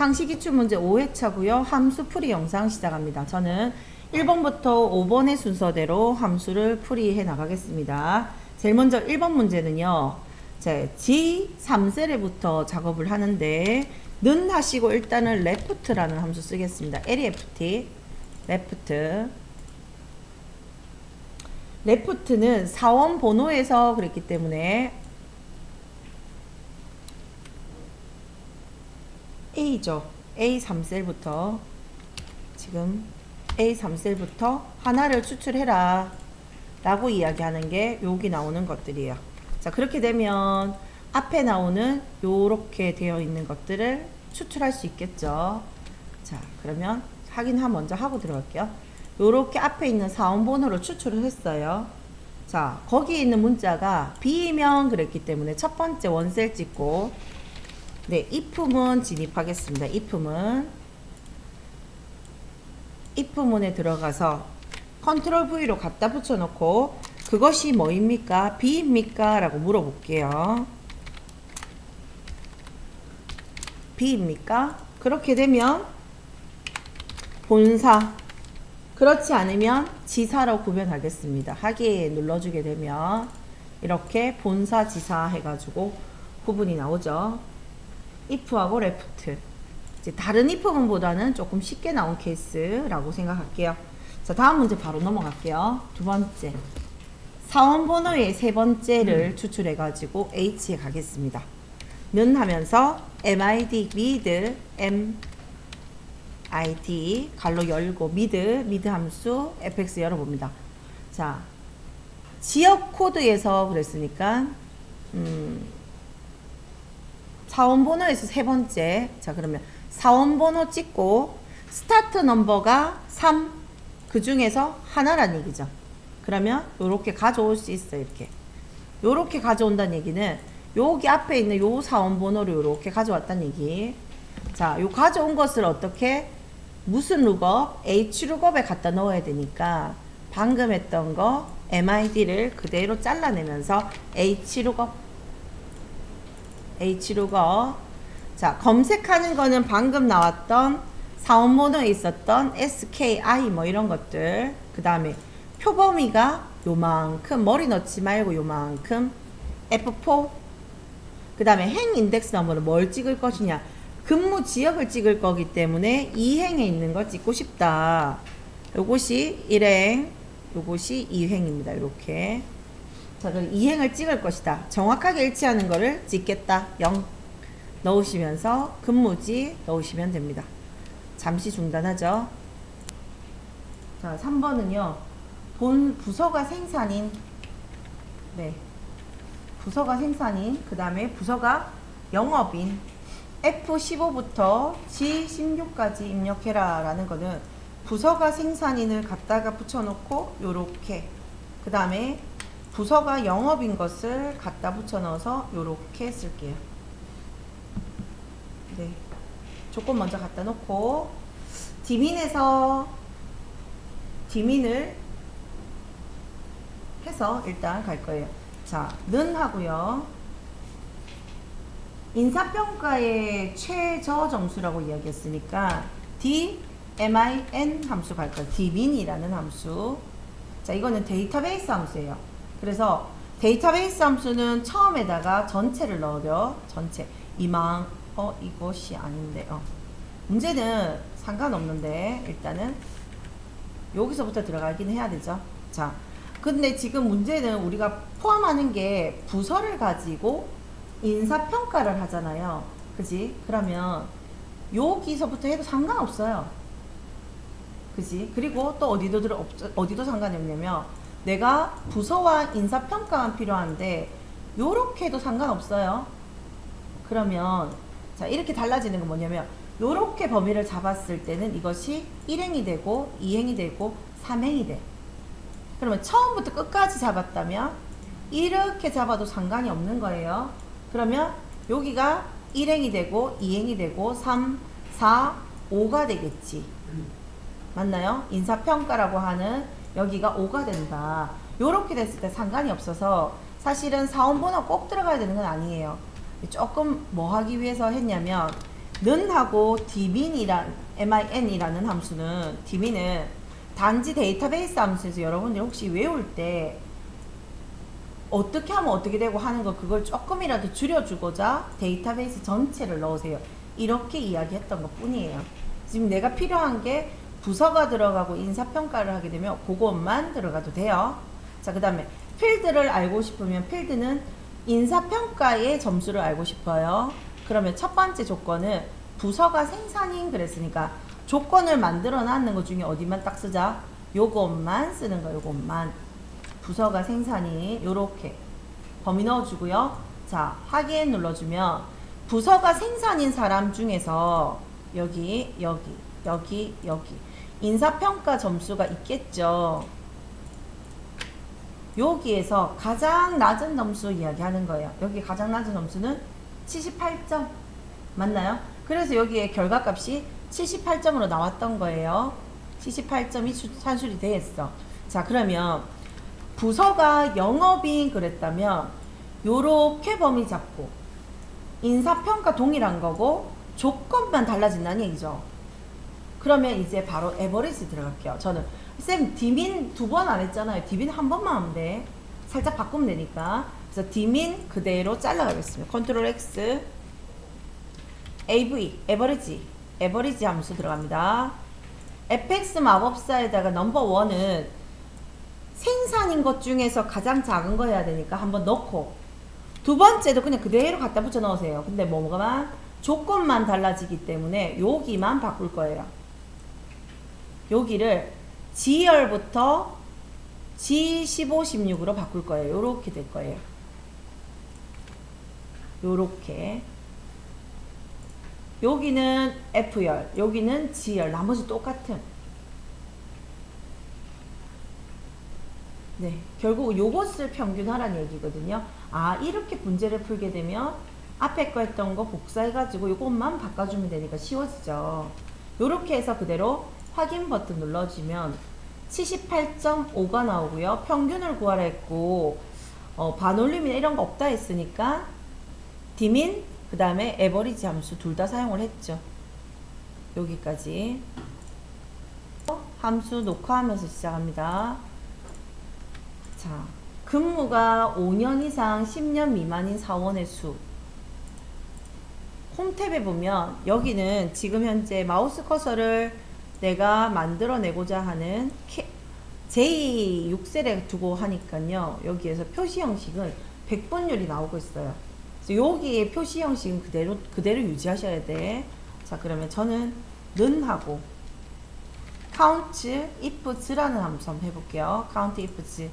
상시기출 문제 5회차고요. 함수 풀이 영상 시작합니다. 저는 1번부터 5번의 순서대로 함수를 풀이해 나가겠습니다. 제일 먼저 1번 문제는요. G3셀에부터 작업을 하는데 는 하시고 일단은 left라는 함수 쓰겠습니다. left, left는 사원 번호에서 그랬기 때문에 A죠. A3셀부터 지금 A3셀부터 하나를 추출해라 라고 이야기하는 게 여기 나오는 것들이에요. 자, 그렇게 되면 앞에 나오는 요렇게 되어 있는 것들을 추출할 수 있겠죠. 자, 그러면 확인 먼저 하고 들어갈게요. 요렇게 앞에 있는 사원 번호를 추출을 했어요. 자, 거기에 있는 문자가 B면 그랬기 때문에 첫 번째 원셀 찍고, 네, if문 진입하겠습니다. if문에 들어가서 컨트롤 V로 갖다 붙여놓고 그것이 뭐입니까? B입니까? 라고 물어볼게요. B입니까? 그렇게 되면 본사, 그렇지 않으면 지사로 구별하겠습니다. 하기에 눌러주게 되면 이렇게 본사, 지사 해가지고 구분이 나오죠. if하고 left. 이제 다른 if문보다는 조금 쉽게 나온 케이스라고 생각할게요. 자, 다음 문제 바로 넘어갈게요. 두 번째. 사원 번호의 세 번째를 추출해가지고 H에 가겠습니다. 는 하면서 MID, mid, MID, 갈로 열고, mid 함수, fx 열어봅니다. 자, 지역 코드에서 그랬으니까, 사원 번호에서 세 번째. 자, 그러면 사원 번호 찍고 스타트 넘버가 3, 그 중에서 하나란 얘기죠. 그러면 요렇게 가져올 수 있어요. 요렇게 가져온다는 얘기는 여기 앞에 있는 요 사원 번호를 요렇게 가져왔다는 얘기. 자, 요 가져온 것을 어떻게, 무슨 룩업? H룩업에 갖다 넣어야 되니까 방금 했던 거 MID를 그대로 잘라내면서 H룩업. 자, 검색하는 거는 방금 나왔던 사원 번호에 있었던 SKI 뭐 이런 것들. 그 다음에 표범위가 요만큼, 머리 넣지 말고 요만큼, F4. 그 다음에 행 인덱스 너머는 뭘 찍을 것이냐, 근무 지역을 찍을 거기 때문에 이 행에 있는 걸 찍고 싶다. 요것이 1행, 요것이 2행입니다. 이렇게. 자, 그럼 2행을 찍을 것이다. 정확하게 일치하는 거를 찍겠다. 0 넣으시면서 근무지 넣으시면 됩니다. 잠시 중단하죠. 자, 3번은요. 본 부서가 생산인, 네, 부서가 생산인, 그 다음에 부서가 영업인, F15부터 G16까지 입력해라 라는 거는 부서가 생산인을 갖다가 붙여놓고 요렇게, 그 다음에 부서가 영업인 것을 갖다 붙여 넣어서 요렇게 쓸게요. 네, 조건 먼저 갖다 놓고 디민에서 디민을 해서 일단 갈 거예요. 자, 는 하고요. 인사평가의 최저 점수라고 이야기했으니까 DMIN 함수 갈 거예요. dmin이라는 함수. 자, 이거는 데이터베이스 함수예요. 그래서 데이터베이스 함수는 처음에다가 전체를 넣어요. 전체. 이것이 아닌데, 문제는 상관없는데, 일단은 여기서부터 들어가긴 해야 되죠. 자, 근데 지금 문제는 우리가 포함하는 게 부서를 가지고 인사평가를 하잖아요. 그지? 그러면 여기서부터 해도 상관없어요. 그지? 그리고 또 어디도 상관이 없냐면, 내가 부서와 인사평가만 필요한데 요렇게 해도 상관없어요. 그러면 자, 이렇게 달라지는 건 뭐냐면, 요렇게 범위를 잡았을 때는 이것이 1행이 되고 2행이 되고 3행이 돼. 그러면 처음부터 끝까지 잡았다면 이렇게 잡아도 상관이 없는 거예요. 그러면 여기가 1행이 되고 2행이 되고 3, 4, 5가 되겠지. 맞나요? 인사평가라고 하는 여기가 5가 된다. 요렇게 됐을 때 상관이 없어서 사실은 사원 번호 꼭 들어가야 되는 건 아니에요. 조금 뭐 하기 위해서 했냐면 는하고 min이라는 함수는 dmin은 단지 데이터베이스 함수에서 여러분들 혹시 외울 때 어떻게 하면 어떻게 되고 하는 거 그걸 조금이라도 줄여주고자 데이터베이스 전체를 넣으세요. 이렇게 이야기했던 것 뿐이에요. 지금 내가 필요한 게 부서가 들어가고 인사평가를 하게 되면 그것만 들어가도 돼요. 자, 그 다음에 필드를 알고 싶으면 필드는 인사평가의 점수를 알고 싶어요. 그러면 첫 번째 조건은 부서가 생산인 그랬으니까 조건을 만들어 놨는 것 중에 어디만 딱 쓰자? 요것만 쓰는 거, 요것만. 부서가 생산인, 요렇게 범위 넣어주고요. 자, 확인 눌러주면 부서가 생산인 사람 중에서 여기 인사평가 점수가 있겠죠. 여기에서 가장 낮은 점수 이야기하는 거예요. 여기 가장 낮은 점수는 78점 맞나요? 그래서 여기에 결과값이 78점으로 나왔던 거예요. 78점이 산출이 되었어. 자, 그러면 부서가 영업인 그랬다면 요렇게 범위 잡고 인사평가 동일한 거고 조건만 달라진다는 얘기죠. 그러면 이제 바로 에버리지 들어갈게요. 저는 쌤 dmin 2번 안 했잖아요. dmin 한 번만 하면 돼. 살짝 바꾸면 되니까. 그래서 dmin 그대로 잘라가겠습니다. 컨트롤 X AV 에버리지 함수 들어갑니다. fx 마법사에다가 넘버 1은 생산인 것 중에서 가장 작은 거 해야 되니까 한번 넣고 두 번째도 그냥 그대로 갖다 붙여 넣으세요. 근데 뭐가만 조건만 달라지기 때문에 여기만 바꿀 거예요. 여기를 G열부터 G15, 16으로 바꿀 거예요. 요렇게 될 거예요. 요렇게. 여기는 F열, 여기는 G열, 나머지 똑같은. 네, 결국 요것을 평균하라는 얘기거든요. 아, 이렇게 문제를 풀게 되면 앞에 거 했던 거 복사해가지고 요것만 바꿔주면 되니까 쉬워지죠. 요렇게 해서 그대로 확인 버튼 눌러주면 78.5가 나오고요. 평균을 구하라 했고 반올림이나 이런 거 없다 했으니까 dmin 그 다음에 에버리지 함수 둘 다 사용을 했죠. 여기까지 함수 녹화하면서 시작합니다. 자, 근무가 5년 이상 10년 미만인 사원의 수. 홈탭에 보면 여기는 지금 현재 마우스 커서를 내가 만들어내고자 하는 J6셀에 두고 하니까요. 여기에서 표시 형식은 백분율이 나오고 있어요. 그래서 여기에 표시 형식은 그대로 유지하셔야 돼. 자, 그러면 저는 는하고 count ifs라는 함수 한번 해볼게요. count ifs.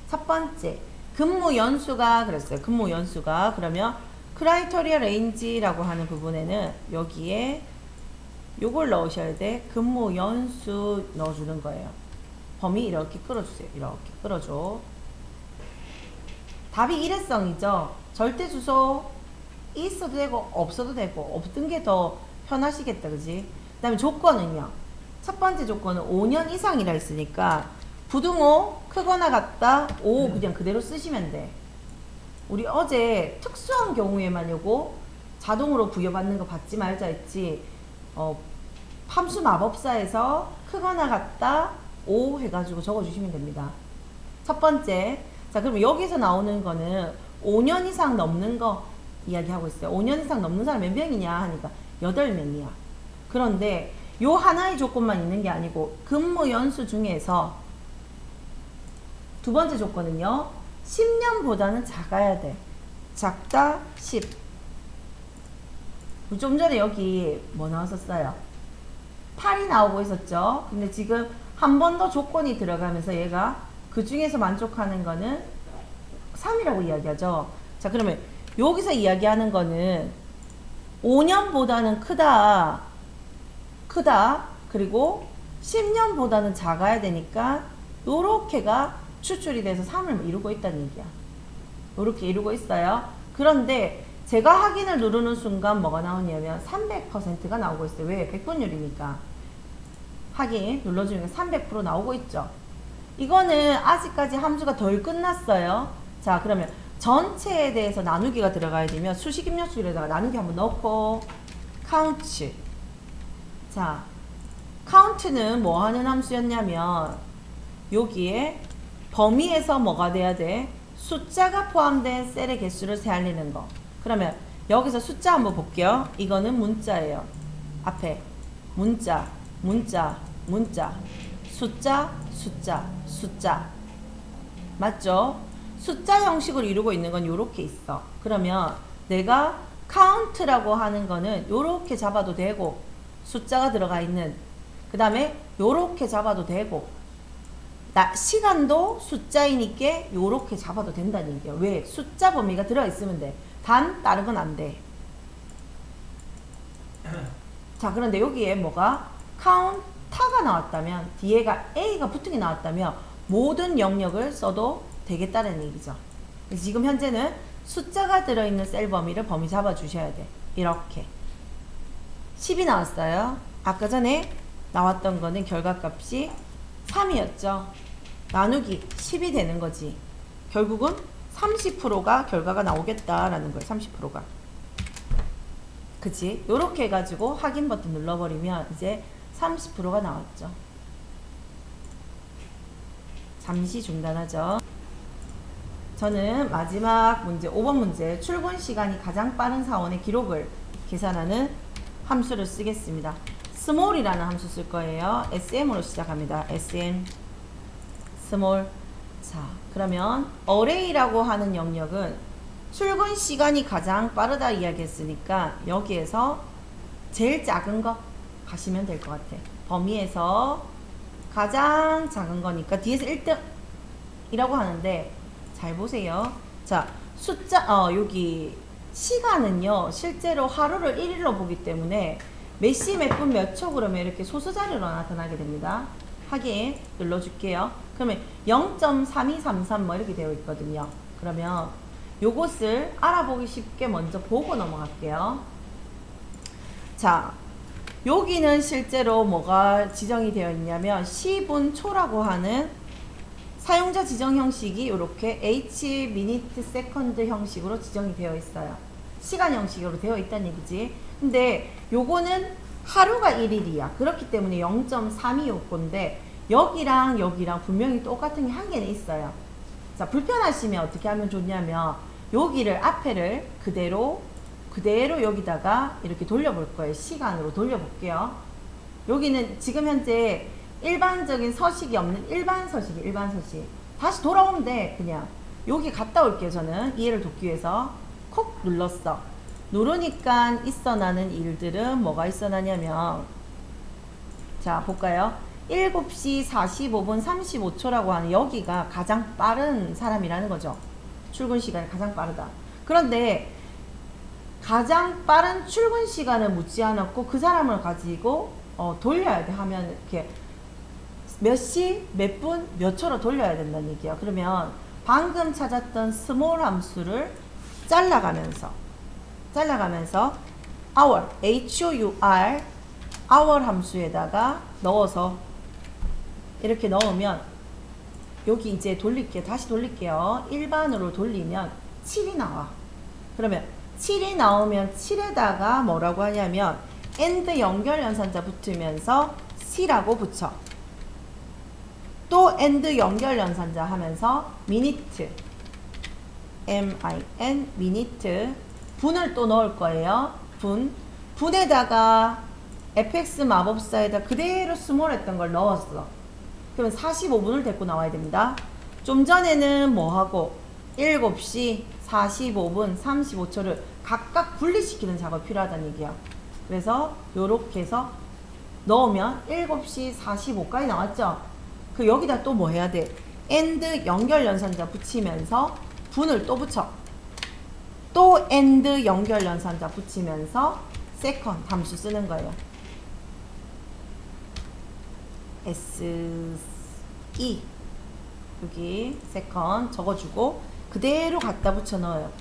첫 번째, 근무 연수가 그랬어요. 근무 연수가 그러면 크라이터리아 레인지라고 하는 부분에는 여기에 요걸 넣으셔야 돼. 근무 연수 넣어주는 거예요. 범위 이렇게 끌어주세요. 이렇게 끌어줘. 답이 일회성이죠. 절대 주소 있어도 되고 없어도 되고 없던 게 더 편하시겠다, 그지? 그 다음에 조건은요. 첫 번째 조건은 5년 이상이라 했으니까 부등호 크거나 같다 5 그냥 그대로 쓰시면 돼. 우리 어제 특수한 경우에만 요거 자동으로 부여받는 거 받지 말자 했지. 함수 마법사에서 크거나 같다 5 해가지고 적어주시면 됩니다. 첫 번째. 자, 그럼 여기서 나오는 거는 5년 이상 넘는 거 이야기하고 있어요. 5년 이상 넘는 사람 몇 명이냐 하니까 8명이야. 그런데 요 하나의 조건만 있는 게 아니고 근무 연수 중에서 두 번째 조건은요. 10년보다는 작아야 돼. 작다 10. 좀 전에 여기 뭐 나왔었어요? 8이 나오고 있었죠. 근데 지금 한 번 더 조건이 들어가면서 얘가 그 중에서 만족하는 거는 3이라고 이야기하죠. 자, 그러면 여기서 이야기하는 거는 5년보다는 크다. 그리고 10년보다는 작아야 되니까 요렇게가 추출이 돼서 3을 이루고 있다는 얘기야. 요렇게 이루고 있어요. 그런데 제가 확인을 누르는 순간 뭐가 나오냐면 300%가 나오고 있어요. 왜? 백분율이니까. 확인 눌러주면 300% 나오고 있죠. 이거는 아직까지 함수가 덜 끝났어요. 자, 그러면 전체에 대해서 나누기가 들어가야 되면 수식 입력술에다가 나누기 한번 넣고 count. 자, count는 뭐 하는 함수였냐면 여기에 범위에서 뭐가 돼야 돼? 숫자가 포함된 셀의 개수를 세알리는 거. 그러면 여기서 숫자 한번 볼게요. 이거는 문자예요. 앞에 문자, 문자, 문자, 숫자, 숫자, 숫자. 맞죠? 숫자 형식으로 이루고 있는 건 요렇게 있어. 그러면 내가 count라고 하는 거는 요렇게 잡아도 되고 숫자가 들어가 있는, 그 다음에 요렇게 잡아도 되고, 시간도 숫자이니까 요렇게 잡아도 된다는 얘기야. 왜? 숫자 범위가 들어있으면 돼. 단 다른 건 안 돼. 자, 그런데 여기에 뭐가 count가 나왔다면, 뒤에가 A가 붙은 게 나왔다면 모든 영역을 써도 되겠다는 얘기죠. 그래서 지금 현재는 숫자가 들어있는 셀 범위를 범위 잡아 주셔야 돼. 이렇게 10이 나왔어요. 아까 전에 나왔던 거는 결과값이 3이었죠. 나누기 10이 되는 거지. 결국은 30%가 결과가 나오겠다라는 거예요. 30%가. 그치? 요렇게 해가지고 확인 버튼 눌러버리면 이제 30%가 나왔죠. 잠시 중단하죠. 저는 마지막 문제 5번 문제 출근 시간이 가장 빠른 사원의 기록을 계산하는 함수를 쓰겠습니다. small이라는 함수 쓸 거예요. sm으로 시작합니다. sm small. 자, 그러면 array라고 하는 영역은 출근 시간이 가장 빠르다 이야기했으니까 여기에서 제일 작은 거 가시면 될 것 같아. 범위에서 가장 작은 거니까 뒤에서 1등이라고 하는데 잘 보세요. 자, 숫자 여기 시간은요 실제로 하루를 1일로 보기 때문에 몇 시 몇 분 몇 초 그러면 이렇게 소수자료로 나타나게 됩니다. 확인 눌러줄게요. 그러면 0.3233 뭐 이렇게 되어 있거든요. 그러면 요것을 알아보기 쉽게 먼저 보고 넘어갈게요. 자, 여기는 실제로 뭐가 지정이 되어 있냐면 시분초라고 하는 사용자 지정 형식이 이렇게 H minute second 형식으로 지정이 되어 있어요. 시간 형식으로 되어 있다는 얘기지. 근데 요거는 하루가 1일이야. 그렇기 때문에 0.325건데 여기랑 여기랑 분명히 똑같은 게 한 개는 있어요. 자, 불편하시면 어떻게 하면 좋냐면 여기를 앞에를 그대로 여기다가 이렇게 돌려볼 거예요. 시간으로 돌려볼게요. 여기는 지금 현재 일반적인 서식이 없는 일반 서식. 다시 돌아오면 돼. 그냥 여기 갔다 올게요. 저는 이해를 돕기 위해서 콕 눌렀어. 누르니까 있어나는 일들은 뭐가 있어나냐면, 자 볼까요? 7시 45분 35초라고 하는 여기가 가장 빠른 사람이라는 거죠. 출근 시간이 가장 빠르다. 그런데 가장 빠른 출근 시간을 묻지 않았고 그 사람을 가지고 돌려야 돼. 하면 이렇게 몇 시, 몇 분, 몇 초로 돌려야 된다는 얘기야. 그러면 방금 찾았던 small 함수를 잘라가면서 hour, hour, hour 함수에다가 넣어서 이렇게 넣으면 여기 이제 돌릴게요. 다시 돌릴게요. 일반으로 돌리면 7이 나와. 그러면 7이 나오면 7에다가 뭐라고 하냐면 and 연결 연산자 붙으면서 C라고 붙여. 또 and 연결 연산자 하면서 minute, min, minute, 분을 또 넣을 거예요. 분에다가 fx 마법사에다 그대로 스몰했던 걸 넣었어. 그러면 45분을 데리고 나와야 됩니다. 좀 전에는 뭐하고 7시 45분 35초를 각각 분리시키는 작업이 필요하다는 얘기야. 그래서 요렇게 해서 넣으면 7시 45까지 나왔죠. 그 여기다 또 뭐 해야 돼? and 연결 연산자 붙이면서 분을 또 붙여. 또 and 연결 연산자 붙이면서 second 함수 쓰는 거예요. SE 여기 second 적어주고 그대로 갖다 붙여 넣어요.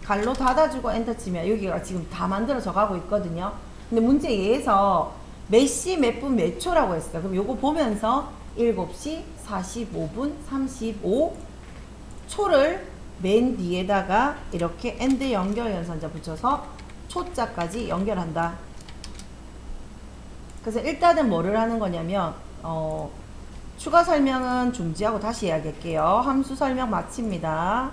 갈로 닫아주고 엔터 치면 여기가 지금 다 만들어져 가고 있거든요. 근데 문제 예에서 몇 시 몇 분 몇 초라고 했어요. 그럼 요거 보면서 7시 45분 35초를 맨 뒤에다가 이렇게 and 연결 연산자 붙여서 초자까지 연결한다. 그래서 일단은 뭐를 하는 거냐면 추가 설명은 중지하고 다시 이야기할게요. 함수 설명 마칩니다.